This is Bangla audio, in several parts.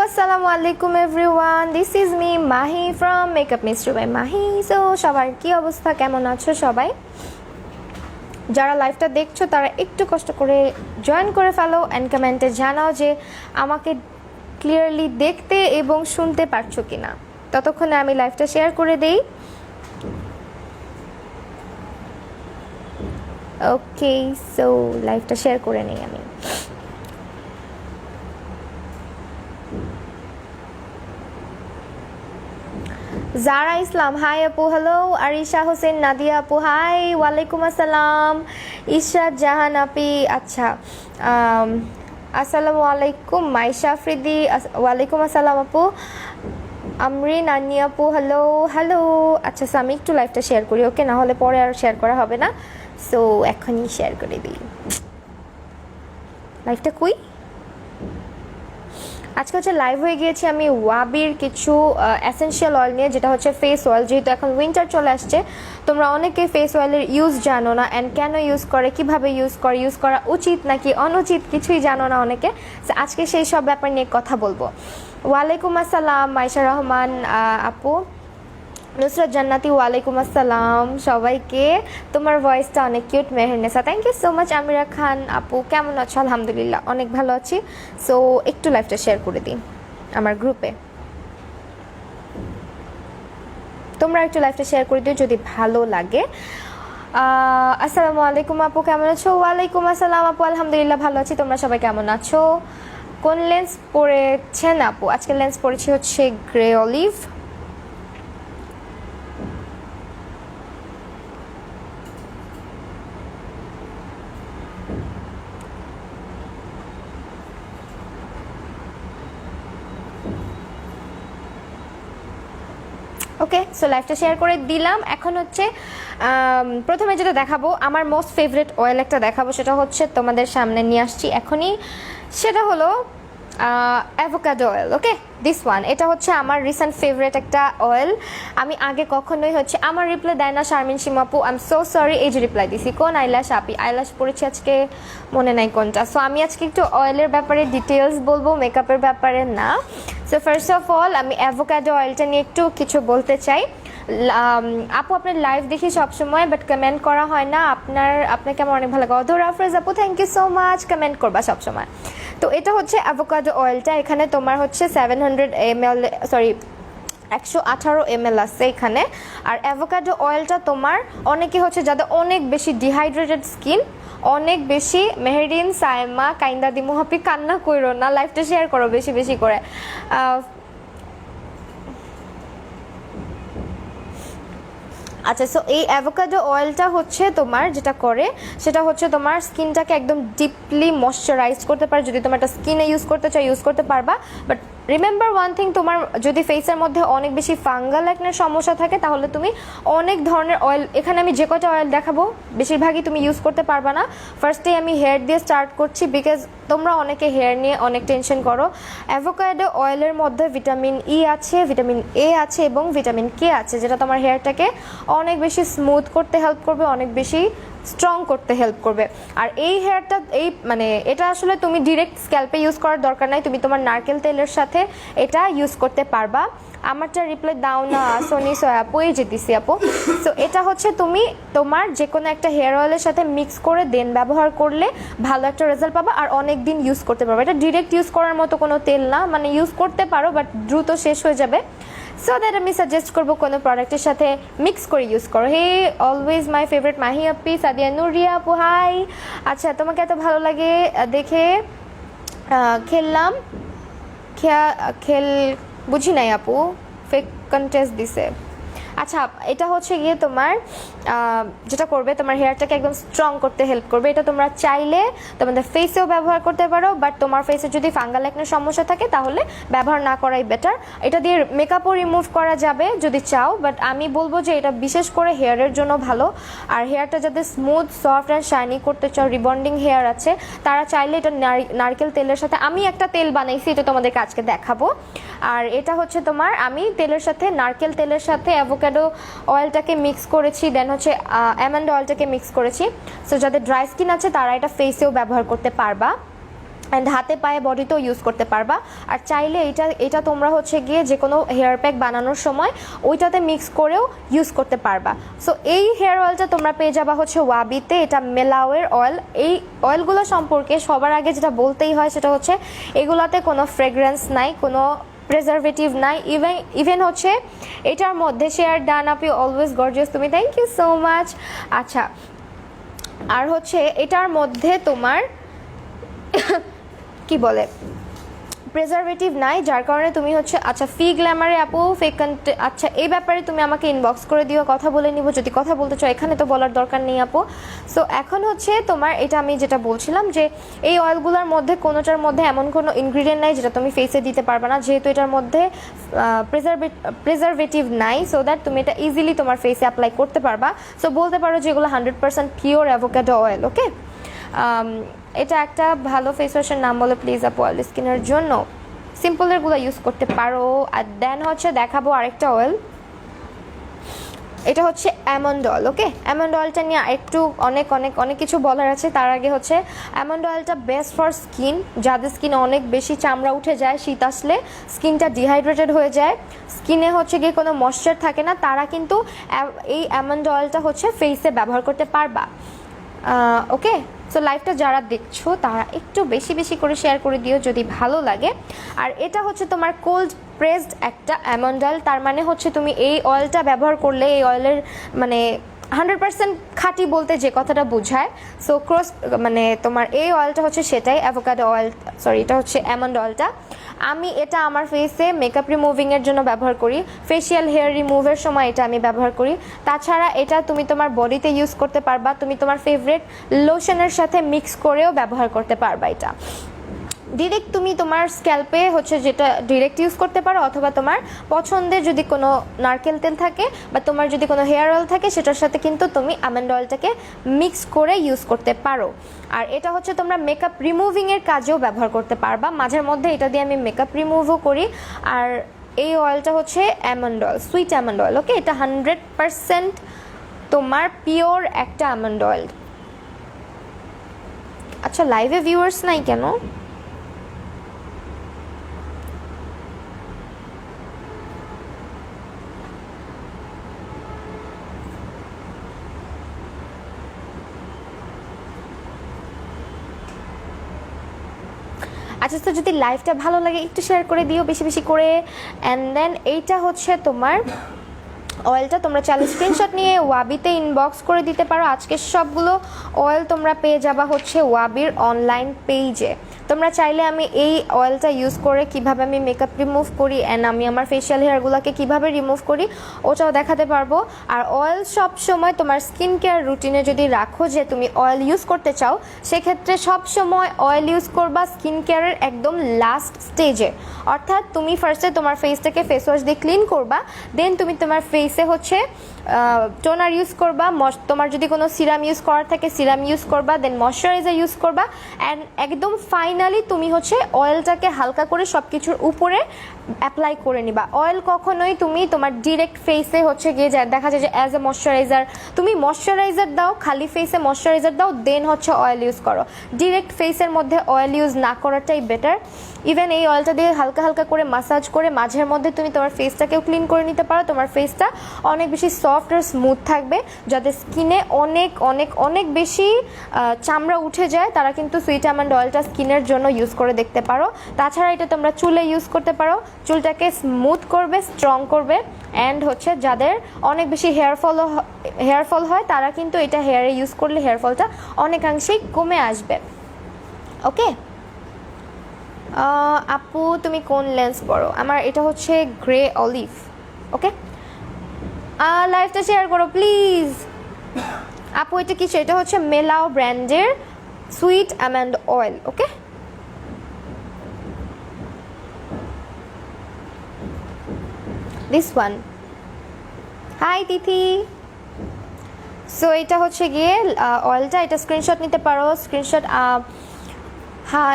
আসসালামু আলাইকুম everyone, this is me Mahi from makeup mystery by Mahi. So সবার কি অবস্থা, কেমন আছো সবাই? যারা লাইভটা দেখছো তারা একটু কষ্ট করে জয়েন করে ফেলো অ্যান্ড কমেন্টে জানাও যে আমাকে ক্লিয়ারলি দেখতে এবং শুনতে পারছো কিনা। ততক্ষণে আমি লাইভটা শেয়ার করে দেই। ওকে, সো লাইভটা শেয়ার করে নেই আমি। জারা ইসলাম, হাই আপু, হ্যালো। আরিশা হোসেন, নাদিয়া আপু, হাই, ওয়ালাইকুম আসসালাম। ইশরাত জাহান আপি, আচ্ছা, আসসালামু আলাইকুম। মাইশা আফ্রিদি, ওয়ালাইকুম আসসালাম আপু। আমরি নানি আপু, হ্যালো হ্যালো। আচ্ছা, সো আমি একটু লাইভটা শেয়ার করি, ওকে? না হলে পরে আর শেয়ার করা হবে না, সো এখনই শেয়ার করে দিই। লাইভটা কই? আজকে হচ্ছে লাইভ হয়ে গিয়েছি আমি ওয়াবির কিছু এসেনশিয়াল অয়েল নিয়ে, যেটা হচ্ছে ফেস অয়েল। যেহেতু এখন উইন্টার চলে আসছে, তোমরা অনেকে ফেস অয়েলের ইউজ জানো না, অ্যান্ড কেন ইউজ করে, কিভাবে ইউজ করে, ইউজ করা উচিত নাকি অনুচিত, কিছুই জানো না অনেকে। আজকে সেই সব ব্যাপার নিয়ে কথা বলবো। ওয়ালাইকুম আসসালাম মাইশা রহমান আপু। নুসরাত জান্নাতি, ওয়ালাইকুম আসসালাম সবাইকে। তোমার ভয়েসটা অনেক cute. Meherunnesa, thank you so much. Amira Khan আপু, কেমন আছো? আলহামদুলিল্লাহ, অনেক ভালো আছি। সো একটু লাইভটা শেয়ার করে দিই আমার গ্রুপে। তোমরা একটু লাইভটা শেয়ার করে দিও যদি ভালো লাগে। আসসালামু আলাইকুম আপু, কেমন আছো? ওয়ালাইকুম আসসালাম আপু, আলহামদুলিল্লাহ ভালো আছি। তোমরা সবাই কেমন আছো? কোন লেন্স পরেছেন আপু? আজকে লেন্স পরেছি হচ্ছে গ্রে অলিভ। ওকে, সো লাইভটা শেয়ার করে দিলাম। এখন হচ্ছে প্রথমে যেটা দেখাবো, আমার মোস্ট ফেভারিট অয়েল একটা দেখাবো, সেটা হচ্ছে তোমাদের সামনে নিয়ে আসছি এখনই। সেটা হলো avocado oil. Okay, this one, এটা হচ্ছে আমার রিসেন্ট ফেভারিট একটা অয়েল। আমি আগে কখনোই হচ্ছে, আমার রিপ্লাই দেয় না শারমিন সীমাপু, আই এম সো সরি। এই যে রিপ্লাই দিছি, কোন আইলাশ আপি? আইলাশ পড়েছি আজকে, মনে নাই কোনটা। সো আমি আজকে একটু অয়েলের ব্যাপারে ডিটেলস বলবো, মেকআপের ব্যাপারে না। সো ফার্স্ট অফ অল আমি অ্যাভোকাডো অয়েলটা নিয়ে একটু কিছু বলতে চাই। আপু আপনার লাইভ দেখি সবসময়, বাট কমেন্ট করা হয় না। আপনাকে আমার অনেক ভালো লাগে। অধর আফরোজ আপু, thank you so much, comment করবা সবসময়। তো এটা হচ্ছে অ্যাভোকাডো অয়েলটা। এখানে তোমার হচ্ছে 700 ml, সরি 118 ml আছে এখানে। আর অ্যাভোকাডো অয়েলটা তোমার অনেকে হচ্ছে যাদের অনেক বেশি ডিহাইড্রেটেড স্কিন, অনেক বেশি, মেহেরিন সাইমা কাইন্দা দিমু হাপি, কান্না কইরো না, লাইফটা শেয়ার করো বেশি বেশি করে। আচ্ছা, সো এই অ্যাভোকাডো অয়েলটা হচ্ছে তোমার যেটা করে সেটা হচ্ছে তোমার স্কিনটাকে একদম ডিপলি ময়শ্চারাইজ করতে পারে। যদি তোমার একটা স্কিনে ইউজ করতে চাও ইউজ করতে পারবা, বাট রিমেম্বার ওয়ান থিং, তোমার যদি ফেসের মধ্যে অনেক বেশি ফাঙ্গাল একনের সমস্যা থাকে তাহলে তুমি অনেক ধরনের অয়েল, এখানে আমি যে কটা অয়েল দেখাবো বেশিরভাগই তুমি ইউজ করতে পারবা না। ফার্স্টে আমি হেয়ার দিয়ে স্টার্ট করছি, বিকজ তোমরা অনেকে হেয়ার নিয়ে অনেক টেনশন করো। অ্যাভোকাডো অয়েলের মধ্যে ভিটামিন ই আছে, ভিটামিন এ আছে এবং ভিটামিন কে আছে, যেটা তোমার হেয়ারটাকে অনেক বেশি স্মুথ করতে হেল্প করবে, অনেক বেশি স্ট্রং করতে হেল্প করবে। আর এই হেয়ারটা, এই মানে এটা আসলে তুমি ডিরেক্ট স্ক্যাল্পে ইউজ করার দরকার নাই, তুমি তোমার নারকেল তেলের সাথে এটা ইউজ করতে পারবা। আমারটা রিপ্লাই দাও না সোনি সয়া আপু, এই যে দিছি আপু। সো এটা হচ্ছে তুমি তোমার যে কোনো একটা হেয়ার অয়েলের সাথে মিক্স করে দেন ব্যবহার করলে ভালো একটা রেজাল্ট পাবা, আর অনেক দিন ইউজ করতে পারবে। এটা ডিরেক্ট ইউজ করার মতো কোনো তেল না, মানে ইউজ করতে পারো বাট দ্রুত শেষ হয়ে যাবে। সো দ্যাট আমি সাজেস্ট করবো কোনো প্রোডাক্টের সাথে মিক্স করে ইউজ করো। হে অলওয়েজ মাই ফেভারিট মাহি আপি, সাদিয়া নুরিয়া আপু, হাই। আচ্ছা, তোমাকে এত ভালো লাগে দেখে খেললাম, খেল বুঝি নাই আপু, ফেক কন্টেস্ট দিছে। আচ্ছা, এটা হচ্ছে গিয়ে তোমার যেটা করবে তোমার হেয়ারটাকে একদম স্ট্রং করতে হেল্প করবে। এটা তোমরা চাইলে তোমাদের ফেসেও ব্যবহার করতে পারো, বাট তোমার ফেসে যদি ফাঙ্গাল একনের সমস্যা থাকে তাহলে ব্যবহার না করাই বেটার। এটা দিয়ে মেকআপও রিমুভ করা যাবে যদি চাও, বাট আমি বলবো যে এটা বিশেষ করে হেয়ারের জন্য ভালো। আর হেয়ারটা যাদের স্মুথ, সফট অ্যান্ড শাইনি করতে চাও, রিবন্ডিং হেয়ার আছে, তারা চাইলে এটা নারকেল তেলের সাথে, আমি একটা তেল বানাইছি, এটা তোমাদেরকে আজকে দেখাবো। আর এটা হচ্ছে তোমার, আমি তেলের সাথে, নারকেল তেলের সাথে অ্যাভোকাডো অয়েলটাকে মিক্স করেছি, দেন হচ্ছে অ্যালমন্ড অয়েলটাকে মিক্স করেছি। সো যাদের ড্রাই স্কিন আছে তারা এটা ফেসেও ব্যবহার করতে পারবা। অ্যান্ড হাতে পায়ে বডিতেও ইউজ করতে পারবা। আর চাইলে এটা তোমরা হচ্ছে গিয়ে যে কোনো হেয়ার প্যাক বানানোর সময় ওইটাতে মিক্স করেও ইউজ করতে পারবা। সো এই হেয়ার অয়েলটা তোমরা পেয়ে যাবা হচ্ছে ওয়াবিতে, এটা মেলাওয়ের অয়েল। এই অয়েলগুলো সম্পর্কে সবার আগে যেটা বলতেই হয় সেটা হচ্ছে এগুলাতে কোনো ফ্রেগরেন্স নাই, কোনো প্রিজারভেটিভ নাই, ইভেন হচ্ছে এটার মধ্যে share done up you always gorgeous, তুমি থ্যাংক ইউ সো মাচ। আচ্ছা, আর হচ্ছে এটার মধ্যে তোমার কি বলে প্রিজারভেটিভ নাই, যার কারণে তুমি হচ্ছে আচ্ছা ফি গ্ল্যামারে আপু ফেক আচ্ছা এই ব্যাপারে তুমি আমাকে ইনবক্স করে দিও, কথা বলে নিব যদি কথা বলতে চাও, এখানে তো বলার দরকার নেই আপু। সো এখন হচ্ছে তোমার এটা আমি যেটা বলছিলাম যে এই অয়েলগুলোর মধ্যে কোনোটার মধ্যে এমন কোনো ইনগ্রিডিয়েন্ট নাই যেটা তুমি ফেসে দিতে পারবে না, যেহেতু এটার মধ্যে প্রিজারভেটিভ নাই, সো দ্যাট তুমি এটা ইজিলি তোমার ফেসে অ্যাপ্লাই করতে পারবা। সো বলতে পারো যে এগুলো 100% পিওর অ্যাভোকাডো অয়েল। ওকে, এটা একটা ভালো ফেস ওয়াশের নাম বলে প্লিজ আপু অয়েল স্কিনের জন্য। সিম্পলেরগুলো ইউজ করতে পারো। আর দেন হচ্ছে দেখাবো আরেকটা অয়েল, এটা হচ্ছে অ্যামন্ড অয়েল। ওকে, অ্যামন্ড অয়েলটা নিয়ে একটু অনেক অনেক অনেক কিছু বলার আছে। তার আগে হচ্ছে অ্যামন্ড অয়েলটা বেস্ট ফর স্কিন, যাদের স্কিনে অনেক বেশি চামড়া উঠে যায়, শীত আসলে স্কিনটা ডিহাইড্রেটেড হয়ে যায়, স্কিনে হচ্ছে গিয়ে কোনো ময়েশ্চার থাকে না, তারা কিন্তু এই অ্যামন্ড অয়েলটা হচ্ছে ফেসে ব্যবহার করতে পারবা। ওকে, সো লাইভটা যারা দেখছো তারা একটু বেশি বেশি করে শেয়ার করে দিও যদি ভালো লাগে। আর এটা হচ্ছে তোমার কোল্ড প্রেসড একটা অ্যামন্ড অয়েল, তার মানে হচ্ছে তুমি এই অয়েলটা ব্যবহার করলে এই অয়েলের মানে 100% খাঁটি বলতে যে কথাটা বোঝায়, সো ক্রস মানে তোমার এই অয়েলটা হচ্ছে সেটাই অ্যাভোকাডো অয়েল, সরি এটা হচ্ছে অ্যামন্ড অয়েলটা। আমি এটা আমার ফেসে মেকআপ রিমুভিংয়ের জন্য ব্যবহার করি, ফেসিয়াল হেয়ার রিমুভের সময় এটা আমি ব্যবহার করি। তাছাড়া এটা তুমি তোমার বডিতে ইউজ করতে পারবা, তুমি তোমার ফেভারিট লোশনের সাথে মিক্স করেও ব্যবহার করতে পারবা। এটা ডিরেক্ট তুমি তোমার স্ক্যাল্পে হচ্ছে যেটা ডিরেক্ট ইউজ করতে পারো, অথবা তোমার পছন্দের যদি কোনো নারকেল তেল থাকে বা তোমার যদি কোনো হেয়ার অয়েল থাকে সেটার সাথে কিন্তু তুমি আমন্ড অয়েলটাকে মিক্স করে ইউজ করতে পারো। আর এটা হচ্ছে তোমরা মেকআপ রিমুভিংয়ের কাজেও ব্যবহার করতে পারবা, মাঝের মধ্যে এটা দিয়ে আমি মেকআপ রিমুভও করি। আর এই অয়েলটা হচ্ছে almond oil, sweet almond oil. Okay, এটা 100% তোমার পিওর একটা আমন্ড অয়েল। আচ্ছা, লাইভে ভিউয়ার্স নাই কেন? আচ্ছা, তো যদি লাইভটা ভালো লাগে একটু শেয়ার করে দিও বেশি বেশি করে। অ্যান্ড দেন এইটা হচ্ছে তোমার অয়েলটা তোমরা চাইলে স্ক্রিনশট নিয়ে ওয়াবিতে ইনবক্স করে দিতে পারো। আজকে সবগুলো অয়েল তোমরা পেয়ে যাবা হচ্ছে ওয়াবির অনলাইন পেজে। তোমরা চাইলে আমি এই অয়েলটা ইউজ করে কিভাবে আমি মেকআপ রিমুভ করি অ্যান্ড আমি আমার ফেশিয়াল হেয়ারগুলোকে কিভাবে রিমুভ করি ওটাও দেখাতে পারবো। আর অয়েল সব সময় তোমার স্কিন কেয়ার রুটিনে যদি রাখো যে তুমি অয়েল ইউজ করতে চাও, সেক্ষেত্রে সব সময় অয়েল ইউজ করবা স্কিন কেয়ারের একদম লাস্ট স্টেজে। অর্থাৎ তুমি ফার্স্টে তোমার ফেসটাকে ফেস ওয়াশ দিয়ে ক্লিন করবা, দেন তুমি তোমার ফেসে হচ্ছে টোনার ইউজ করবা, তোমার যদি কোনো সিরাম ইউজ করার থাকে সিরাম ইউজ করবা, দেন ময়শ্চারাইজার ইউজ করবা, অ্যান্ড একদম ফাইনালি তুমি হচ্ছে অয়েলটাকে হালকা করে সব কিছুর উপরে অ্যাপ্লাই করে নিবা। অয়েল কখনোই তুমি তোমার ডিরেক্ট ফেসে হচ্ছে গিয়ে যায় দেখা যায় যে অ্যাজ এ ময়শ্চারাইজার তুমি ময়শ্চারাইজার দাও, খালি ফেসে ময়শ্চারাইজার দাও, দেন হচ্ছে অয়েল ইউজ করো। ডিরেক্ট ফেসের মধ্যে অয়েল ইউজ না করাটাই বেটার। ইভেন এই অয়েলটা দিয়ে হালকা হালকা করে মাসাজ করে মাঝের মধ্যে তুমি তোমার ফেসটাকেও ক্লিন করে নিতে পারো। তোমার ফেসটা অনেক বেশি সফট আর স্মুথ থাকবে। যাদের স্কিনে অনেক অনেক অনেক বেশি চামড়া উঠে যায় তারা কিন্তু সুইট আমন্ড অয়েলটা স্কিনের জন্য ইউজ করে দেখতে পারো। তাছাড়া এটা তোমরা চুলে ইউজ করতে পারো, চুলটাকে স্মুথ করবে, স্ট্রং করবে। অ্যান্ড হচ্ছে যাদের অনেক বেশি হেয়ারফল হয় তারা কিন্তু এটা হেয়ারে ইউজ করলে হেয়ারফলটা অনেকাংশেই কমে আসবে। ওকে আপু, তুমি কোন লেন্স পরো? আমার এটা হচ্ছে গ্রে অলিভ। ওকে, লাইভটা শেয়ার করো প্লিজ। আপু এটা কিছু, এটা হচ্ছে মেলাও ব্র্যান্ডের sweet almond oil. Okay, this one. Hi Tithi. So এটা হচ্ছে গিয়ে অয়েলটা, এটা স্ক্রিনশট নিতে পারো। স্ক্রিনশট, হ্যাঁ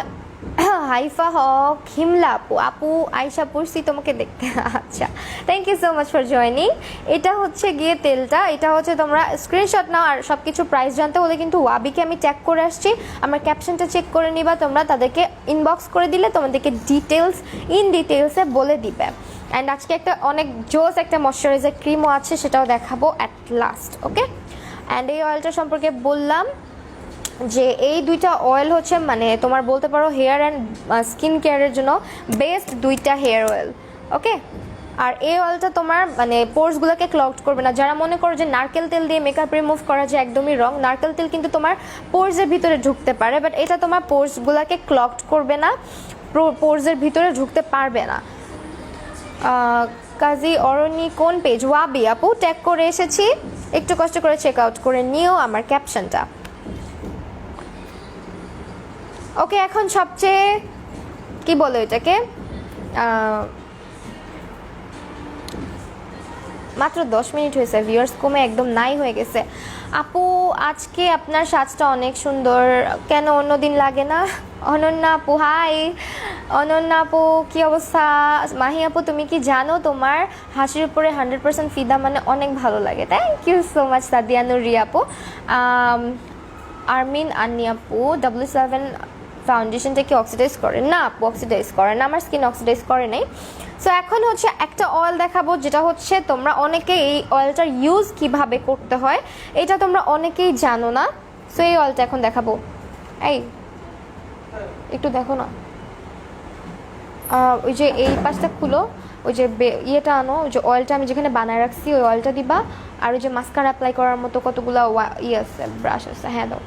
হাইফা হক, হিমলা আপু, আপু আয়শা পড়ছি তোমাকে দেখতে। আচ্ছা, thank you so much for joining. এটা হচ্ছে গিয়ে তেলটা, এটা হচ্ছে তোমরা স্ক্রিনশট নাও। আর সব কিছু প্রাইস জানতে হলে কিন্তু ওয়াবিকে আমি ট্যাগ করে আসছি, আমার ক্যাপশনটা চেক করে নিবা তোমরা, তাদেরকে ইনবক্স করে দিলে তোমাদেরকে ডিটেলসে বলে দিবে। অ্যান্ড আজকে একটা অনেক জোস একটা ময়শ্চারাইজার ক্রিমও আছে, সেটাও দেখাবো অ্যাট লাস্ট। ওকে, অ্যান্ড এই অয়েলটা সম্পর্কে বললাম যে এই দুইটা অয়েল হচ্ছে মানে তোমার বলতে পারো হেয়ার অ্যান্ড স্কিন কেয়ারের জন্য বেস্ট দুইটা হেয়ার অয়েল। ওকে, আর এই অয়েলটা তোমার মানে পোর্সগুলোকে ক্লগ করবে না। যারা মনে করো যে নারকেল তেল দিয়ে মেকআপ রিমুভ করা যায়, একদমই রং। নারকেল তেল কিন্তু তোমার পোর্সের ভিতরে ঢুকতে পারে, বাট এটা তোমার পোর্সগুলোকে ক্লগ করবে না, পোর্সের ভিতরে ঢুকতে পারবে না। কাজী অরণি কোন পেজ? ওয়াবি আপু ট্যাগ করে এসেছি, একটু কষ্ট করে চেক আউট করে নিও আমার ক্যাপশনটা। ওকে, এখন সবচেয়ে কি বলো এটাকে, মাত্র 10 মিনিট হয়েছে, ভিউয়ার্স কমে একদম নাই হয়ে গেছে। আপু আজকে আপনার সাজটা অনেক সুন্দর, কেন অন্যদিন লাগে না? অনন্যা আপু হাই, অনন্যা আপু কি অবস্থা? মাহি আপু তুমি কি জানো তোমার হাসির উপরে 100% ফিদা মানে অনেক ভালো লাগে। Thank you so much Sadianur Riya আপু। আরমিন আন্নি আপু W7 ফাউন্ডেশনটা কি অক্সিডাইজ করে? না আপু অক্সিডাইজ করে না, আমার স্কিন অক্সিডাইজ করে নেই। সো এখন হচ্ছে একটা অয়েল দেখাবো, যেটা হচ্ছে তোমরা অনেকে এই অয়েলটার ইউজ কিভাবে করতে হয় এটা তোমরা অনেকেই জানো না। সো এই অয়েলটা এখন দেখাবো। এই একটু দেখো না, ওই যে এই পাশটা খুলো, ওই যে ইয়েটা আনো, ওই যে অয়েলটা আমি যেখানে বানায় রাখছি ওই অয়েলটা দিবা। আর ওই যে মাস্কারা অ্যাপ্লাই করার মতো কতগুলো ইয়ে আছে, ব্রাশ আছে, হ্যাঁ দাও।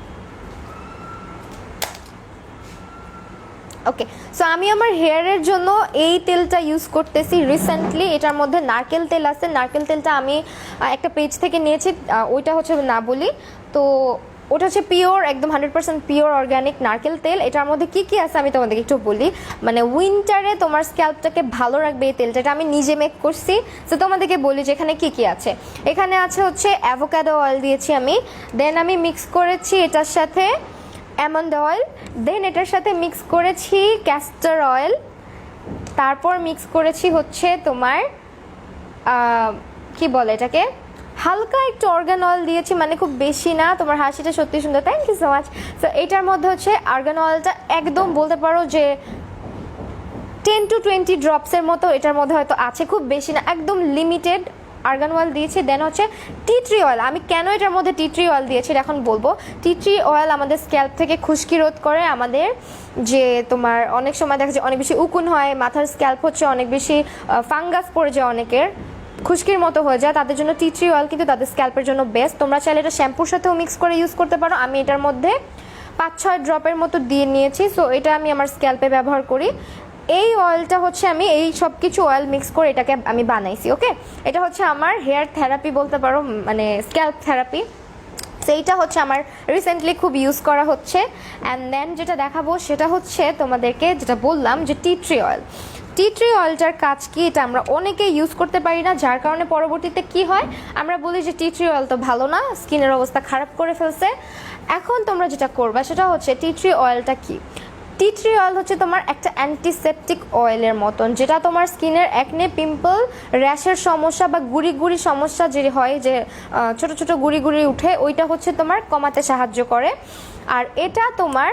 ওকে, সো আমি আমার হেয়ারের জন্য এই তেলটা ইউজ করতেছি রিসেন্টলি। এটার মধ্যে নারকেল তেল আছে, নারকেল তেলটা আমি একটা পেজ থেকে নিয়েছি, ওইটা হচ্ছে না বলি তো ওটা হচ্ছে পিওর, একদম 100% পিওর অর্গ্যানিক নারকেল তেল। এটার মধ্যে কি কি আছে আমি তোমাদেরকে একটু বলি। মানে উইন্টারে তোমার স্ক্যাল্পটাকে ভালো রাখবে এই তেলটা, এটা আমি নিজে মেক করছি। তো তোমাদেরকে বলি যে এখানে কি কি আছে। এখানে আছে হচ্ছে অ্যাভোকাডো অয়েল দিয়েছি আমি, দেন আমি মিক্স করেছি এটার সাথে অ্যালমন্ড অয়েল, দেন এটার সাথে মিক্স করেছি ক্যাস্টর অয়েল, তারপর মিক্স করেছি হচ্ছে তোমার কি বলে এটাকে, হালকা একটু অর্গান অয়েল দিয়েছি, মানে খুব বেশি না। তোমার হাসিটা সত্যি সুন্দর, থ্যাংক ইউ সো মাচ। তো এটার মধ্যে হচ্ছে অর্গান অয়েলটা একদম বলতে পারো যে 10 to 20 ড্রপসের মতো এটার মধ্যে হয়তো আছে, খুব বেশি না, একদম লিমিটেড আর্গান অয়েল দিয়েছি। দেন হচ্ছে টি ট্রি অয়েল। আমি কেন এটার মধ্যে টি ট্রি অয়েল দিয়েছি এখন বলবো। টি ট্রি অয়েল আমাদের স্ক্যাল্প থেকে খুশকি রোধ করে, আমাদের যে তোমার অনেক সময় দেখা যায় অনেক বেশি উকুন হয়, মাথার স্ক্যাল্প হচ্ছে অনেক বেশি ফাঙ্গাস পড়ে যায়, অনেকের খুশকির মতো হয়ে যায়, তাদের জন্য টি ট্রি অয়েল কিন্তু তাদের স্ক্যাল্পের জন্য বেস্ট। তোমরা চাইলে এটা শ্যাম্পুর সাথেও মিক্স করে ইউজ করতে পারো। আমি এটার মধ্যে 5-6 ড্রপের মতো দিয়ে নিয়েছি। সো এটা আমি আমার স্ক্যাল্পে ব্যবহার করি। এই অয়েলটা হচ্ছে আমি এই সব কিছু অয়েল মিক্স করে এটাকে আমি বানাইছি। ওকে, এটা হচ্ছে আমার হেয়ার থেরাপি বলতে পারো, মানে স্ক্যাল্প থেরাপি। সেইটা হচ্ছে আমার রিসেন্টলি খুব ইউজ করা হচ্ছে। অ্যান্ড দেন যেটা দেখাবো সেটা হচ্ছে তোমাদেরকে যেটা বললাম যে tea tree oil. Tea tree অয়েলটার কাজ কি, এটা আমরা অনেকে ইউজ করতে পারি না, যার কারণে পরবর্তীতে কি হয় আমরা বলি যে টি ট্রি অয়েল তো ভালো না, স্কিনের অবস্থা খারাপ করে ফেলছে। এখন তোমরা যেটা করবা সেটা হচ্ছে টি ট্রি অয়েলটা কি। টি ট্রি অয়েল হচ্ছে তোমার একটা অ্যান্টিসেপটিক অয়েলের মতন, যেটা তোমার স্কিনের একনে, পিম্পল, র্যাশের সমস্যা বা গুড়ি গুড়ি সমস্যা যে হয়, যে ছোট ছোট গুড়ি গুড়ি উঠে, ওইটা হচ্ছে তোমার কমাতে সাহায্য করে। আর এটা তোমার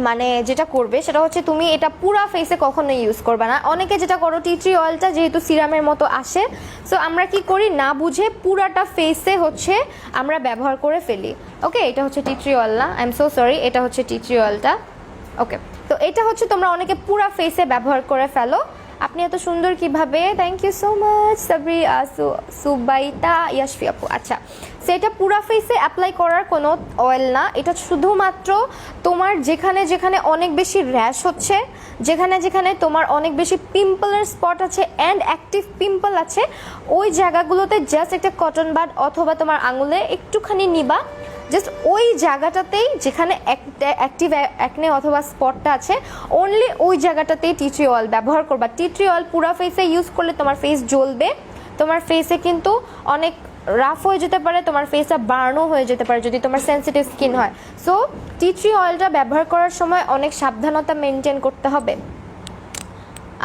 মানে যেটা করবে সেটা হচ্ছে তুমি এটা পুরা ফেসে কখনো ইউজ করবে না। অনেকে যেটা করো, টি ট্রি অয়েলটা যেহেতু সিরামের মতো আসে, সো আমরা কি করি না বুঝে পুরাটা ফেসে হচ্ছে আমরা ব্যবহার করে ফেলি। ওকে, এটা হচ্ছে টি ট্রি অয়েল না, আই এম সো সরি, এটা হচ্ছে টি ট্রি অয়েলটা। ওকে, তো এটা হচ্ছে তোমরা অনেকে পুরা ফেসে ব্যবহার করে ফেলো। আপনি এত সুন্দর কিভাবে, thank you so much Sabri Subaita Yashfi আপু। আচ্ছা, সেটা পুরা ফেসে অ্যাপ্লাই করার কোনো অয়েল না, এটা শুধুমাত্র তোমার যেখানে যেখানে অনেক বেশি র্যাশ হচ্ছে, যেখানে যেখানে তোমার অনেক বেশি পিম্পলের স্পট আছে অ্যান্ড অ্যাক্টিভ পিম্পল আছে, ওই জায়গাগুলোতে জাস্ট একটা কটন বাড অথবা তোমার আঙুলে একটুখানি নিবা, জাস্ট ওই জায়গাটাতেই যেখানে অ্যাক্টিভ অ্যাকনে অথবা স্পটটা আছে, অনলি ওই জায়গাটাতেই টি ট্রি অয়েল ব্যবহার করবা। টি ট্রি অয়েল পুরা ফেসে ইউজ করলে তোমার ফেস জ্বলবে, তোমার ফেসে কিন্তু অনেক রাফ হয়ে যেতে পারে, তোমার ফেসটা বার্নও হয়ে যেতে পারে যদি তোমার সেনসিটিভ স্কিন হয়। সো টি ট্রি অয়েলটা ব্যবহার করার সময় অনেক সাবধানতা মেনটেন করতে হবে।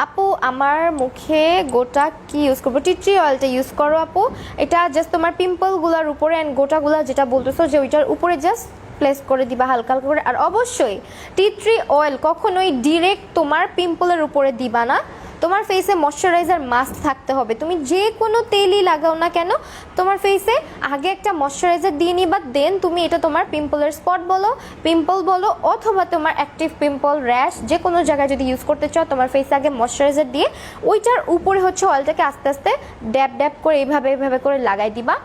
আপু আমার মুখে গোটা কি ইউজ করবো? টি ট্রি অয়েলটা ইউজ করো আপু। এটা জাস্ট তোমার পিম্পলগুলোর উপরে অ্যান্ড গোটাগুলা যেটা বলতেছো যে ওইটার উপরে জাস্ট প্লেস করে দিবা হালকা হালকা করে। আর অবশ্যই টি ট্রি অয়েল কখনোই ডিরেক্ট তোমার পিম্পলের উপরে দিবা না, তোমার ফেসে ময়শ্চারাইজার মাস্ক থাকতে হবে। তুমি যে কোনো তেলই লাগাও না কেন তোমার ফেসে আগে একটা ময়শ্চারাইজার দিয়ে নিবা, দেন তুমি এটা তোমার পিম্পলের স্পট বলো, পিম্পল বলো, অথবা তোমার অ্যাক্টিভ পিম্পল, র্যাশ, যে কোনো জায়গায় যদি ইউজ করতে চাও তোমার ফেসে আগে ময়শ্চারাইজার দিয়ে ওইটার উপরে হচ্ছে অয়েলটাকে আস্তে আস্তে ড্যাব ড্যাব করে এইভাবে করে লাগাই দিবা।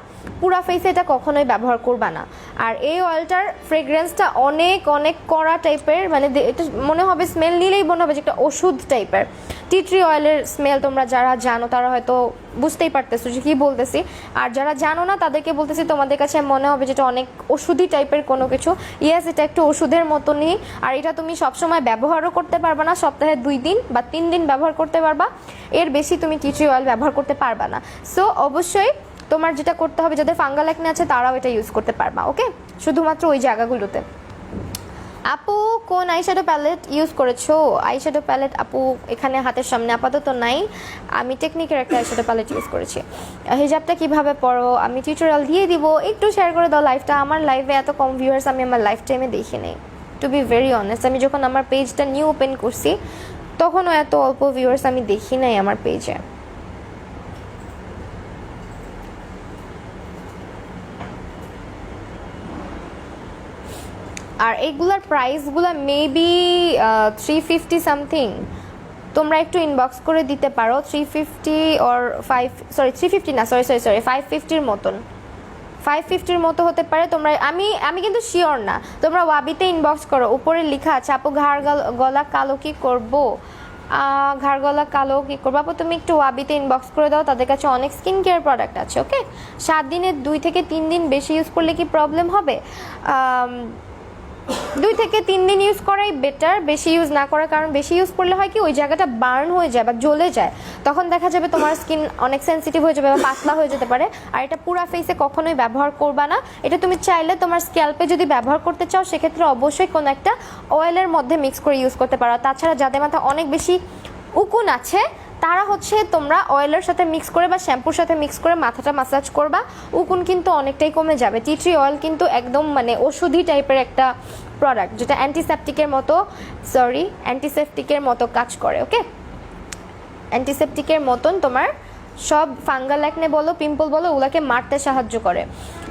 পুরা ফেসে এটা কখনোই ব্যবহার করবা না। আর এই অয়েলটার ফ্রেগ্রেন্সটা অনেক অনেক কড়া টাইপের, মানে এটা মনে হবে স্মেল নিলেই মনে হবে যে একটা ওষুধ টাইপের। টি ট্রি অয়েলের স্মেল তোমরা যারা জানো তারা হয়তো বুঝতেই পারতেছো যে কী বলতেছি, আর যারা জানো না তাদেরকে বলতেছি তোমাদের কাছে মনে হবে যেটা অনেক ওষুধি টাইপের কোনো কিছু। ইয়েস, এটা একটু ওষুধের মতনই। আর এটা তুমি সবসময় ব্যবহারও করতে পারবা না, সপ্তাহে 2 দিন বা 3 দিন ব্যবহার করতে পারবা, এর বেশি তুমি টি ট্রি অয়েল ব্যবহার করতে পারবা না। সো অবশ্যই তোমার যেটা করতে হবে, যাদের ফাঙ্গাল অ্যাকনে আছে তারাও এটা ইউজ করতে পারবা, ওকে, শুধুমাত্র ওই জায়গাগুলোতে। আপু কোন আইশ্যাডো প্যালেট ইউজ করেছো? আইশ্যাডো প্যালেট আপু এখানে হাতের সামনে আপাতত নাই, আমি টেকনিকের একটা আইশ্যাডো প্যালেট ইউজ করেছি। হিজাবটা কিভাবে পরো আমি টিউটোরিয়াল দিয়ে দিব, একটু শেয়ার করে দাও লাইভটা। আমার লাইভে এত কম ভিউয়ার্স আমি আমার লাইফ টাইমে দেখি নেই, টু বি ভেরি অনেস্ট। আমি যখন আমার পেজটা নিউ ওপেন করছি তখনও এত অল্প ভিউয়ার্স আমি দেখি নাই আমার পেজে। আর এইগুলার প্রাইসগুলো মেবি 350 সামথিং, তোমরা একটু ইনবক্স করে দিতে পারো। 350 অর 350 না, সরি 550-র মতন, 550-র মতো হতে পারে। তোমরা আমি কিন্তু শিওর না, তোমরা ওয়াবিতে ইনবক্স করো, উপরে লেখা আছে আপু ঘাড় গলা কালো কি করবো, ঘাড় গলা কালো কি করবো আপু, তুমি একটু ওয়াবিতে ইনবক্স করে দাও, তাদের কাছে অনেক স্কিন কেয়ার প্রোডাক্ট আছে, ওকে। 7 দিনে 2 থেকে 3 দিন বেশি ইউজ করলে কি প্রবলেম হবে? 2 থেকে 3 দিন ইউজ করাই বেটার, বেশি ইউজ না করার কারণ বেশি ইউজ করলে হয় কি ওই জায়গাটা বার্ন হয়ে যায় বা জ্বলে যায়, তখন দেখা যাবে তোমার স্কিন অনেক সেন্সিটিভ হয়ে যাবে বা পাতলা হয়ে যেতে পারে। আর এটা পুরো ফেসে কখনোই ব্যবহার করবা না। এটা তুমি চাইলে তোমার স্ক্যাল্পে যদি ব্যবহার করতে চাও সেক্ষেত্রে অবশ্যই কোনো একটা অয়েলের মধ্যে মিক্স করে ইউজ করতে পারো। তাছাড়া যাদের মাথা অনেক বেশি উকুন আছে তারা হচ্ছে তোমরা অয়েলের সাথে মিক্স করে বা শ্যাম্পুর সাথে মিক্স করে মাথাটা মাসাজ করবা, উকুন কিন্তু অনেকটাই কমে যাবে। টি ট্রি অয়েল কিন্তু একদম মানে ওষুধি টাইপের একটা প্রোডাক্ট যেটা অ্যান্টিসেপটিকের মতো কাজ করে, ওকে। অ্যান্টিসেপটিকের মতন তোমার সব ফাঙ্গাল অ্যাকনে বলো, পিম্পল বলো, ওগুলাকে মারতে সাহায্য করে।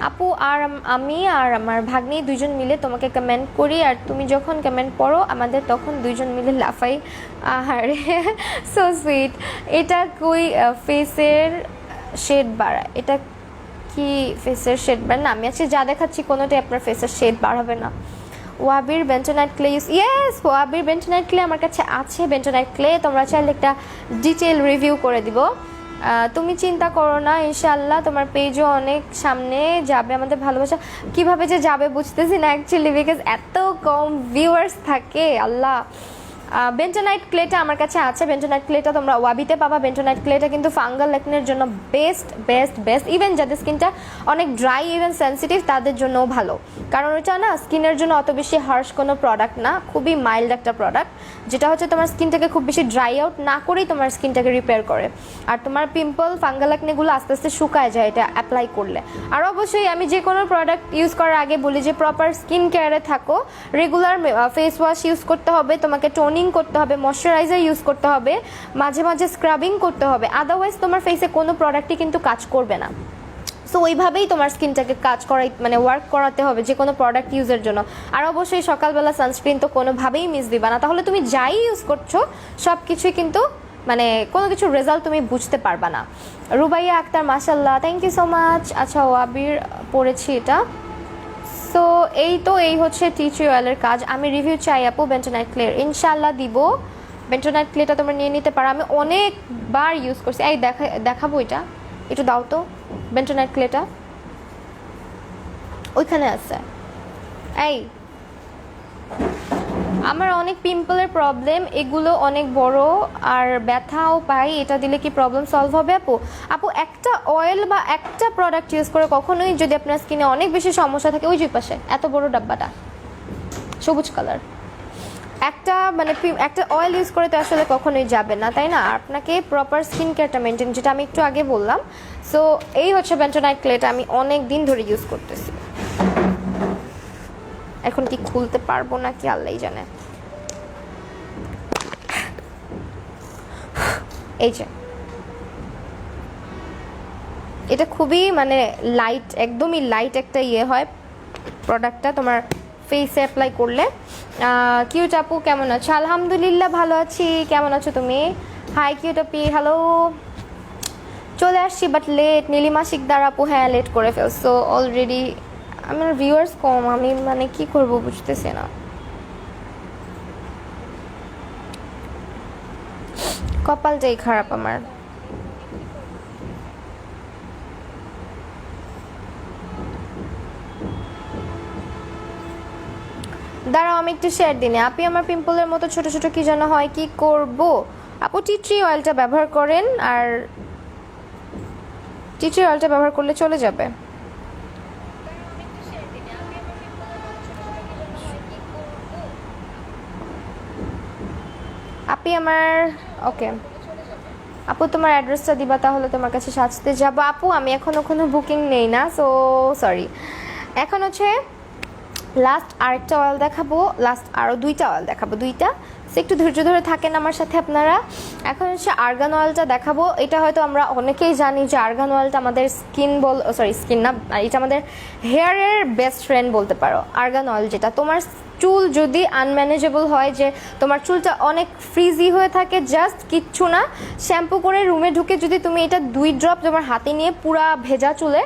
আপু আর আমি আর আমার ভাগ্নি 2জন মিলে তোমাকে কমেন্ট করি, আর তুমি যখন কমেন্ট পড়ো আমাদের তখন 2জন মিলে লাফাই। আর সো সুইট। এটা কই ফেসের শেড বাড়ায়? এটা কি ফেসের শেড বাড়ায়? না, আমি আজকে যা দেখাচ্ছি কোনোটাই আপনার ফেসের শেড বাড়াবে না। ওয়াবির বেন্টোনাইট ক্লে ইউজ, ইয়েস ওয়াবির বেন্টোনাইট ক্লে আমার কাছে আছে। বেন্টোনাইট ক্লে তোমরা চাইলে একটা ডিটেল রিভিউ করে দিব। তুমি চিন্তা করো না, ইনশাআল্লাহ তোমার পেজও অনেক সামনে যাবে। আমাদের ভালোবাসা কিভাবে যে যাবে বুঝতেছি না অ্যাকচুয়ালি, বিকজ এত কম ভিউয়ার্স থাকে। আল্লাহ, বেন্টোনাইট ক্লেটা আমার কাছে আছে। বেন্টোনাইট ক্লেটা তোমরা ওয়াবিতে পাবা। বেন্টোনাইট ক্লেটা কিন্তু ফাঙ্গাল অ্যাকনের জন্য বেস্ট। ইভেন যাদের স্কিনটা অনেক ড্রাই, ইভেন সেন্সিটিভ, তাদের জন্যও ভালো, কারণ ওইটা না স্কিনের জন্য অত বেশি হার্শ কোনো প্রোডাক্ট না, খুবই মাইল্ড একটা প্রোডাক্ট, যেটা হচ্ছে তোমার স্কিনটাকে খুব বেশি ড্রাই আউট না করেই তোমার স্কিনটাকে রিপেয়ার করে। আর তোমার পিম্পল, ফাঙ্গাল অ্যাকনেগুলো আস্তে আস্তে শুকায় যায় এটা অ্যাপ্লাই করলে। আর অবশ্যই আমি যে কোনো প্রোডাক্ট ইউজ করার আগে বলি যে প্রপার স্কিন কেয়ারে থাকো, রেগুলার ফেস ওয়াশ ইউজ করতে হবে, তোমাকে টোনিং করতে হবে, ময়শ্চারাইজার ইউজ করতে হবে, মাঝে মাঝে স্ক্রাবিং করতে হবে, আদারওয়াইজ তোমার ফেসে কোনো প্রোডাক্টই কিন্তু কাজ করবে না। সো ওইভাবেই তোমার স্কিনটাকে কাজ করাই মানে ওয়ার্ক করাতে হবে যে কোনো প্রোডাক্ট ইউজের জন্য। আর অবশ্যই সকালবেলা সানস্ক্রিন তো কোনোভাবেই মিস দিবা না, তাহলে তুমি যাই ইউজ করছো সব কিছুই কিন্তু মানে কোনো কিছু রেজাল্ট তুমি বুঝতে পারবা না। রুবাইয়া আক্তার মাশাল্লাহ, থ্যাংক ইউ সো মাচ। আচ্ছা ওয়াবির পড়েছি এটা। সো এই হচ্ছে টি ট্রি অয়েলের কাজ। আমি রিভিউ চাই আপু বেন্টোনাইট ক্লের, ইনশাল্লাহ দিব। বেন্টোনাইট ক্লেটা তোমরা নিয়ে নিতে পারো, আমি অনেকবার ইউজ করছি। এই দেখাবো, এটা একটু দাও তো বেন্টোনাইট ক্লেটা, ওইখানে আছে। এই আমার অনেক পিম্পলের প্রবলেম, এগুলো অনেক বড় আর ব্যথাও পাই, এটা দিলে কি প্রবলেম সলভ হবে আপু? আপু একটা অয়েল বা একটা প্রোডাক্ট ইউজ করে কখনোই যদি আপনার স্কিনে অনেক বেশি সমস্যা থাকে, ওই যে পাশে এত বড় ডাব্বাটা সবুজ কালার, একটা মানে একটা অয়েল ইউজ করে তো আসলে কখনোই যাবে না, তাই না? আপনাকে প্রপার স্কিন কেয়ারটা মেনটেন, যেটা আমি একটু আগে বললাম। সো এই হচ্ছে বেন্টোনাইট ক্লেটা আমি অনেক দিন ধরে ইউজ করতেছি। এখন কি খুলতে পারবো না কি আল্লাহই জানে। এই যে এটা খুবই মানে লাইট, একদমই লাইট একটা ইয়ে হয় প্রোডাক্টটা তোমার ফেসে অ্যাপ্লাই করলে। কিউট আপু কেমন আছো? আলহামদুলিল্লাহ ভালো আছি, কেমন আছো তুমি? হাই কিউট আপি, হ্যালো। চলে আসছি বাট লেট। নীলিমা শিকদার আপু, হ্যাঁ লেট করে ফেলছো অলরেডি। আমার ভিউয়ার্স কম, আমি মানে কি করব বুঝতেছি না। কপালটাই খারাপ আমার। দাঁড়াও আমি একটু শেয়ার দিনে। আপনি আমার পিম্পলের মতো ছোট ছোট কি যেন হয়, কি করব? আপু টি ট্রি অয়েলটা ব্যবহার করেন, আর টি ট্রি অয়েলটা ব্যবহার করলে চলে যাবে। আপনি আমার ওকে আপু তোমার অ্যাড্রেসটা দিবা, তাহলে তোমার কাছে সাজতে যাব। আপু আমি এখনো কোনো বুকিং নেই না, সো সরি। এখন হচ্ছে লাস্ট আরেকটা অয়েল দেখাবো, লাস্ট আরও দুইটা অয়েল দেখাবো, দুইটা। সো একটু ধৈর্য ধরে থাকেন আমার সাথে আপনারা। এখন হচ্ছে আর্গান অয়েলটা দেখাবো। এটা হয়তো আমরা অনেকেই জানি যে আর্গান অয়েলটা আমাদের স্কিন না, এটা আমাদের হেয়ারের বেস্ট ফ্রেন্ড বলতে পারো। আর্গান অয়েল যেটা তোমার চুল যদি আনম্যানেজেবল হয়, যে তোমার চুলটা অনেক ফ্রিজি হয়ে থাকে, জাস্ট কিচ্ছু না, শ্যাম্পু করে রুমে ঢুকে যদি তুমি এটা 2 ড্রপ তোমার হাতে নিয়ে পুরা ভেজা চুলে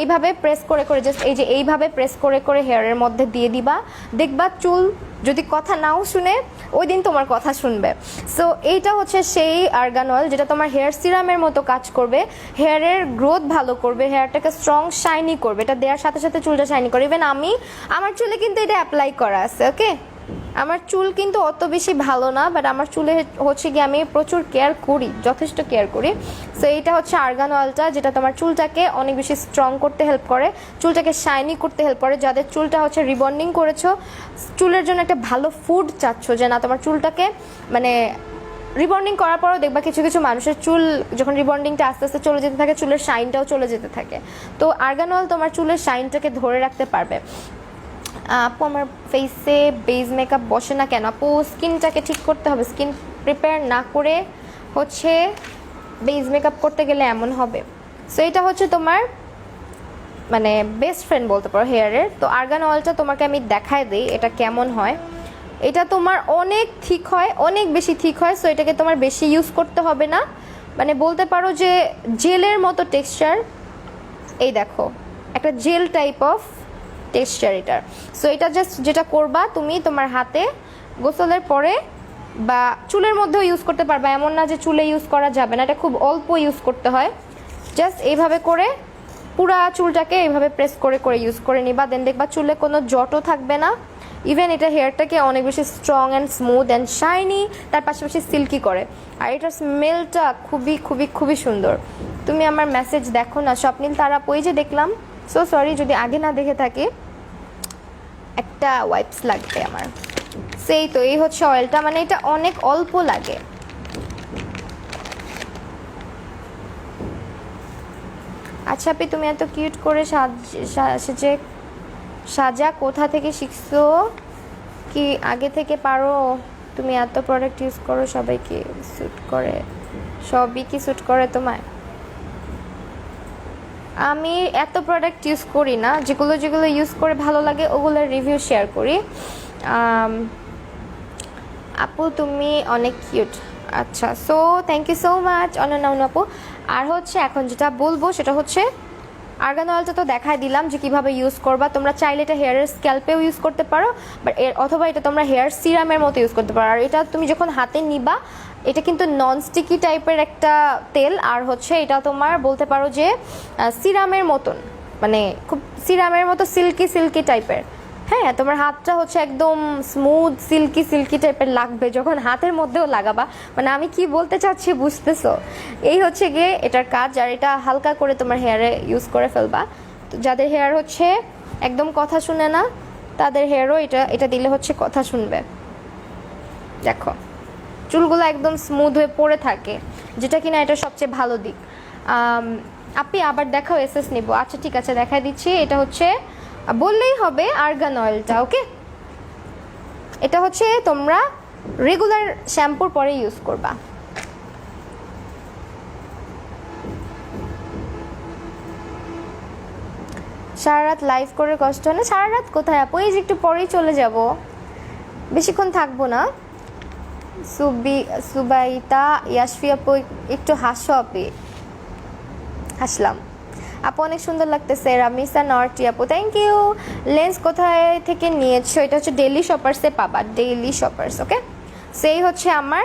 এইভাবে প্রেস করে করে, জাস্ট এই যে এইভাবে প্রেস করে করে হেয়ারের মধ্যে দিয়ে দিবা, দেখবা চুল যদি কথা নাও শুনে ওই দিন তোমার কথা শুনবে। সো এইটা হচ্ছে সেই আর্গান অয়েল যেটা তোমার হেয়ার সিরামের মতো কাজ করবে, হেয়ারের গ্রোথ ভালো করবে, হেয়ারটাকে স্ট্রং শাইনি করবে। এটা দেওয়ার সাথে সাথে চুলটা শাইনি করে। ইভেন আমার চুলে কিন্তু এটা অ্যাপ্লাই করা আছে। ওকে, আমার চুল কিন্তু অত বেশি ভালো না, বাট আমার চুলে হচ্ছে গিয়ে আমি প্রচুর কেয়ার করি, যথেষ্ট কেয়ার করি। সো এইটা হচ্ছে আর্গান অয়েলটা, যেটা তোমার চুলটাকে অনেক বেশি স্ট্রং করতে হেল্প করে, চুলটাকে শাইনি করতে হেল্প করে। যাদের চুলটা হচ্ছে রিবন্ডিং করেছো, চুলের জন্য একটা ভালো ফুড চাচ্ছ, যে না তোমার চুলটাকে মানে রিবন্ডিং করার পরও দেখবা কিছু কিছু মানুষের চুল যখন রিবন্ডিংটা আস্তে আস্তে চলে যেতে থাকে, চুলের শাইনটাও চলে যেতে থাকে। তো আর্গান অয়েল তোমার চুলের শাইনটাকে ধরে রাখতে পারবে। আপু আমার ফেসে বেজ মেকআপ বসে না কেন? আপু স্কিনটাকে ঠিক করতে হবে, স্কিন প্রিপেয়ার না করে হচ্ছে বেজ মেকআপ করতে গেলে এমন হবে। সো এটা হচ্ছে তোমার মানে বেস্ট ফ্রেন্ড বলতে পারো হেয়ারের। তো আর্গান অয়েলটা তোমাকে আমি দেখায় দিই এটা কেমন হয়। এটা তোমার অনেক থিক হয়, অনেক বেশি থিক হয়। সো এটাকে তোমার বেশি ইউজ করতে হবে না, মানে বলতে পারো যে জেলের মতো টেক্সচার। এই দেখো একটা জেল টাইপ অফ টেক্সচার এটার। সো এটা জাস্ট যেটা করবা, তুমি তোমার হাতে গোসলের পরে বা চুলের মধ্যেও ইউজ করতে পারবা, এমন না যে চুলে ইউজ করা যাবে না, এটা খুব অল্প ইউজ করতে হয়। জাস্ট এইভাবে করে পুরা চুলটাকে এইভাবে প্রেস করে করে ইউজ করে নিবা, দেন দেখবা চুলে কোনো জটও থাকবে না। ইভেন এটা হেয়ারটাকে অনেক বেশি strong and smooth and shiny, তার পাশাপাশি সিল্কি করে। আর এটার স্মেলটা খুবই খুবই খুবই সুন্দর। তুমি আমার মেসেজ দেখো না স্বপ্নিল তারা পই যে দেখলাম। সো সরি যদি আগে না দেখে থাকি। একটা ওয়াইপস লাগবে আমার। সেই তো এই হচ্ছে অয়েলটা, মানে এটা অনেক অল্প লাগে। আচ্ছা আপনি তুমি এত কিউট করে সাজা কোথা থেকে শিখছো? কি আগে থেকে পারো? তুমি এত প্রোডাক্ট ইউজ করো, সবাইকে স্যুট করে? সবই কি স্যুট করে তোমায়? আমি এত প্রোডাক্ট ইউজ করি না, যেগুলো যেগুলো ইউজ করে ভালো লাগে ওগুলোর রিভিউ শেয়ার করি। আপু তুমি অনেক কিউট। আচ্ছা, so thank you so much Ananya আপু। আর হচ্ছে এখন যেটা বলবো সেটা হচ্ছে আর্গান অয়েলটা তো দেখাই দিলাম যে কিভাবে ইউজ করবা। তোমরা চাইলে এটা হেয়ারের স্ক্যাল্পেও ইউজ করতে পারো, বাট অথবা এটা তোমরা হেয়ার সিরামের মতো ইউজ করতে পারো। আর এটা তুমি যখন হাতে নিবা, এটা কিন্তু নন স্টিকি টাইপের একটা তেল, আর হচ্ছে এটা তোমার বলতে পারো যে সিরামের মতন, মানে খুব সিরামের মতো সিল্কি সিল্কি টাইপের। হ্যাঁ, তোমার হাতটা হচ্ছে একদম স্মুথ সিল্কি সিল্কি টাইপের লাগবে যখন হাতের মধ্যেও লাগাবা। মানে আমি কি বলতে চাচ্ছি বুঝতেছো? এই হচ্ছে গিয়ে এটার কাজ। আর এটা হালকা করে তোমার হেয়ারে ইউজ করে ফেলবা। তো যাদের হেয়ার হচ্ছে একদম কথা শুনে না, তাদের হেয়ারও এটা দিলে হচ্ছে কথা শুনবে। দেখো চুলগুলো একদম স্মুথ হয়ে পড়ে থাকে, যেটা কিনা এটা সবচেয়ে ভালো দিক। আপনি আবার দেখাও এসএস নিব। আচ্ছা ঠিক আছে, দেখাই দিচ্ছি। এটা হচ্ছে বললেই হবে আর্গান অয়েলটা। ওকে, এটা হচ্ছে তোমরা রেগুলার শ্যাম্পুর পরে ইউজ করবা। সারা রাত লাইভ করে কষ্ট হয় না? সারা রাত কোথায় আপু, এই যে একটু পরেই চলে যাব, বেশিক্ষণ থাকবো না। সুবাইতা ইয়াসফি আপু একটু হাসো। আপি হাসলাম। আপু অনেক সুন্দর লাগতেছে। রামিসা নরটি আপু থ্যাংক ইউ। লেন্স কোথায় থেকে নিয়েছো? এটা হচ্ছে ডেইলি শপার্সে পাবা, ডেইলি শপার্স। ওকে, সেই হচ্ছে আমার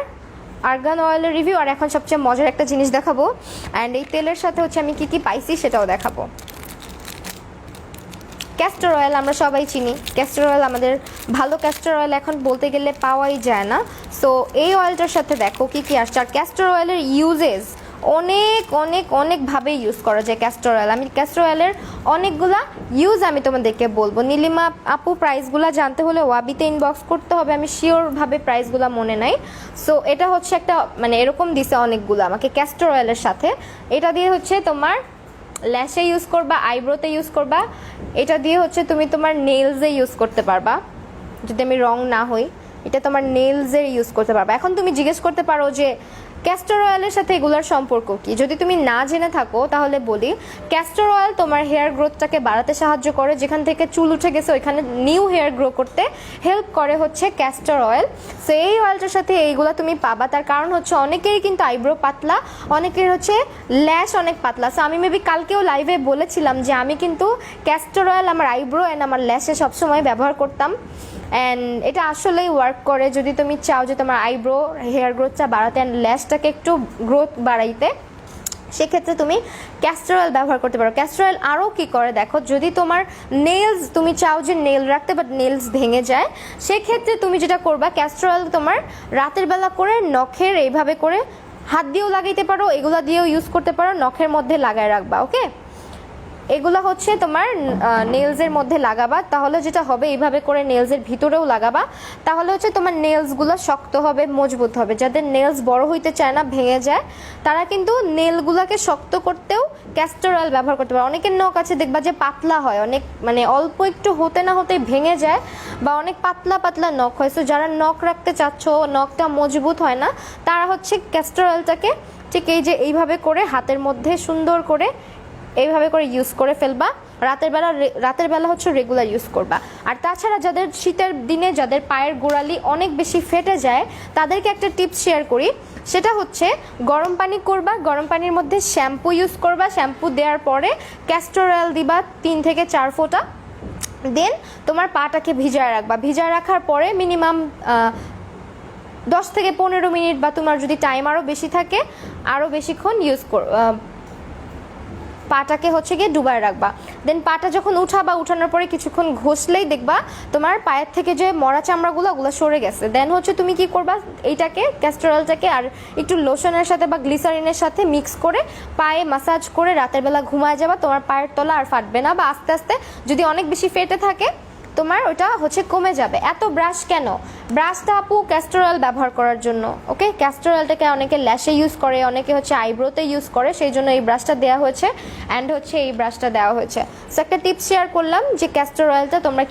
আর্গান অয়েলের রিভিউ। আর এখন সবচেয়ে মজার একটা জিনিস দেখাবো, অ্যান্ড এই তেলের সাথে হচ্ছে আমি কি পাইছি সেটাও দেখাবো। ক্যাস্টর অয়েল আমরা সবাই চিনি। ক্যাস্টর অয়েল আমাদের ভালো ক্যাস্টর অয়েল এখন বলতে গেলে পাওয়াই যায় না। সো এই অয়েলটার সাথে দেখো কি আসছে। আর ক্যাস্টর অয়েলের ইউজেস অনেক অনেক অনেকভাবে ইউজ করা যায় ক্যাস্টর অয়েল। আমি ক্যাস্টর অয়েলের অনেকগুলা ইউজ আমি তোমাদেরকে বলবো। নীলিমা আপু প্রাইসগুলো জানতে হলে ওয়াবিতে ইনবক্স করতে হবে, আমি শিওরভাবে প্রাইসগুলো মনে নাই। সো এটা হচ্ছে একটা মানে এরকম দিছে অনেকগুলো আমাকে ক্যাস্টর অয়েলের সাথে। এটা দিয়ে হচ্ছে তোমার ল্যাশে ইউজ করবা, আইব্রোতে ইউজ করবা। এটা দিয়ে হচ্ছে তুমি তোমার নেলসে ইউজ করতে পারবা, যদি আমি রং না হই। এটা তোমার নেলসের ইউজ করতে পারবা। এখন তুমি জিজ্ঞেস করতে পারো যে ক্যাস্টর অয়েলের সাথে এগুলোর সম্পর্ক কি? যদি তুমি না জেনে থাকো তাহলে বলি, ক্যাস্টর অয়েল তোমার হেয়ার গ্রোথটাকে বাড়াতে সাহায্য করে। যেখান থেকে চুল উঠে গেছে ওইখানে নিউ হেয়ার গ্রো করতে হেল্প করে হচ্ছে ক্যাস্টর অয়েল। সো এই অয়েলটার সাথে এইগুলো তুমি পাবা। তার কারণ হচ্ছে অনেকেরই কিন্তু আইব্রো পাতলা, অনেকের হচ্ছে ল্যাশ অনেক পাতলা। সো আমি মেবি কালকেও লাইভে বলেছিলাম যে আমি কিন্তু ক্যাস্টর অয়েল আমার আইব্রো অ্যান্ড আমার ল্যাশে সবসময় ব্যবহার করতাম। অ্যান্ড এটা আসলেই ওয়ার্ক করে। যদি তুমি চাও যে তোমার আইব্রো হেয়ার গ্রোথটা বাড়াতে অ্যান্ড ল্যাশটাকে একটু গ্রোথ বাড়াইতে, সেক্ষেত্রে তুমি ক্যাস্টর অয়েল ব্যবহার করতে পারো। ক্যাস্টর অয়েল আরও কী করে দেখো, যদি তোমার নেলস তুমি চাও যে নেল রাখতে বাট নেলস ভেঙে যায়, সেক্ষেত্রে তুমি যেটা করবা, ক্যাস্টর অয়েল তোমার রাতের বেলা করে নখের এইভাবে করে হাত দিয়েও লাগাইতে পারো, এগুলো দিয়েও ইউজ করতে পারো, নখের মধ্যে লাগায় রাখবা। ওকে, এগুলো হচ্ছে তোমার নেলসের মধ্যে লাগাবা। তাহলে যেটা হবে, এইভাবে করে নেলসের ভিতরেও লাগাবা, তাহলে হচ্ছে তোমার নেলসগুলো শক্ত হবে, মজবুত হবে। যাদের নেলস বড় হইতে চায় না, ভেঙে যায়, তারা কিন্তু নেলগুলোকে শক্ত করতেও ক্যাস্টর অয়েল ব্যবহার করতে পারে। অনেকের নখ আছে দেখবা যে পাতলা হয়, অনেক মানে অল্প একটু হতে না হতে ভেঙে যায়, বা অনেক পাতলা পাতলা নখ হয়। সো যারা নখ রাখতে চাচ্ছ, নখটা মজবুত হয় না, তারা হচ্ছে ক্যাস্টর অয়েলটাকে ঠিক এই যে এইভাবে করে হাতের মধ্যে সুন্দর করে এইভাবে করে ইউজ করে ফেলবা। রাতের বেলা হচ্ছে রেগুলার ইউজ করবা। আর তাছাড়া যাদের শীতের দিনে যাদের পায়ের গোড়ালি অনেক বেশি ফেটে যায়, তাদেরকে একটা টিপস শেয়ার করি। সেটা হচ্ছে গরম পানি করবা, গরম পানির মধ্যে শ্যাম্পু ইউজ করবা, শ্যাম্পু দেওয়ার পরে ক্যাস্টর অয়েল দিবা 3 থেকে 4 ফোঁটা, দেন তোমার পাটাকে ভিজায় রাখবা। ভিজায় রাখার পরে মিনিমাম 10 থেকে 15 মিনিট, বা তোমার যদি টাইম আরও বেশি থাকে আরও বেশিক্ষণ পাটাকে হচ্ছে গিয়ে ডুবায় রাখবা। দেন পাটা যখন উঠানোর পরে কিছুক্ষণ ঘষলেই দেখবা তোমার পায়ের থেকে যে মরা চামড়াগুলো ওগুলো সরে গেছে। দেন হচ্ছে তুমি কি করবা, এইটাকে ক্যাস্টর অয়েলটাকে আর একটু লোশনের সাথে বা গ্লিসারিনের সাথে মিক্স করে পায়ে মাসাজ করে রাতের বেলা ঘুমায় যাবা। তোমার পায়ের তলা আর ফাটবে না, বা আস্তে আস্তে যদি অনেক বেশি ফেটে থাকে তোমার ওটা হচ্ছে কমে যাবে। এত ব্রাশ কেন? ব্রাশটা আপু ক্যাস্টর অয়েল ব্যবহার করার জন্য। ওকে, ক্যাস্টর অয়েলটাকে অনেকে ল্যাশে ইউজ করে, অনেকে হচ্ছে আইব্রোতে ইউজ করে, সেই জন্য এই ব্রাশটা দেওয়া হয়েছে, অ্যান্ড হচ্ছে এই ব্রাশটা দেওয়া হয়েছে। সো একটা টিপস শেয়ার করলাম যে ক্যাস্টর অয়েলটা তোমরা কি